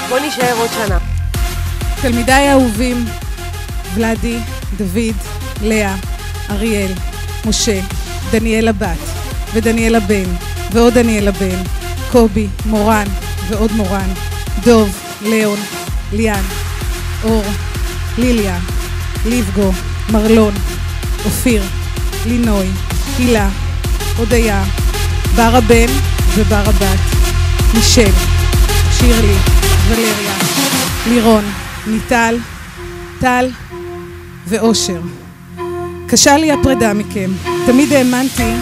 בוא נשאר עוד שנה. תלמידיי האהובים, ולדי, דוד, לאה, אריאל, משה, דניאל הבת ודניאל הבן ועוד דניאל הבן, קובי, מורן ועוד מורן, דוב, ליאון, ליאן, אור, ליליה, ליבגו, מרלון, אופיר, לינוי, הילה, הודיה, בר הבן ובר הבת, מישל, שירלי, ולריה, לירון, ניטל, טל ואושר. קשה לי הפרידה מכם. תמיד האמנתי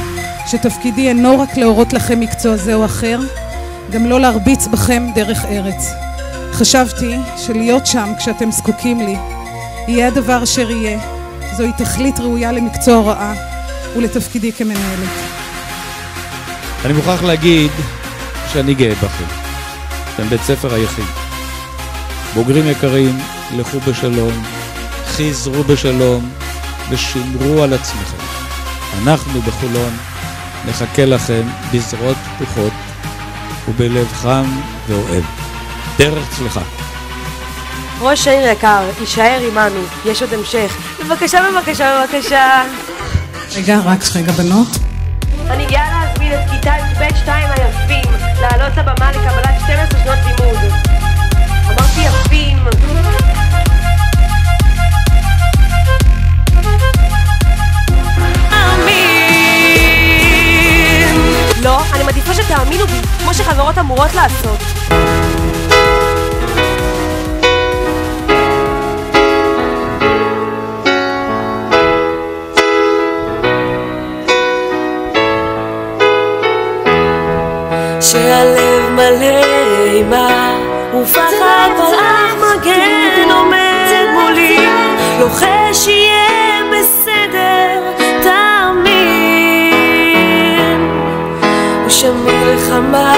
שתפקידי אינו רק להורות לכם מקצוע זה או אחר, גם לא להרביץ בכם דרך ארץ. חשבתי שלהיות שם כשאתם זקוקים לי יהיה הדבר אשר יהיה. זוהי תכלית ראויה למקצוע הוראה ולתפקידי כמנהלת. אני מוכרח להגיד שאני גאה בכם. אתם בית ספר היחיד. בוגרים יקרים, לכו בשלום, חזרו בשלום ושמרו על עצמכם. אנחנו בחולון נחכה לכם בזרועות פתוחות ובלב חם ואוהב. דרך צלחה. ראש העיר יקר, יישאר עמנו, יש עוד המשך. בבקשה, בבקשה, בבקשה. רק רגע בנות. אני גאה להזמין את כיתה י"ב-2 היפים לעלות לבמה לקבלת 12 שנות לימוד. אמרתי יפים. לא, אני מעדיפה שתאמינו בי, כמו שחברות אמורות לעשות. שהלב מלא אימה ופחד פלח מגן עומד מולי, לוחש שיהיה בסדר, תאמין ושמיר לך מה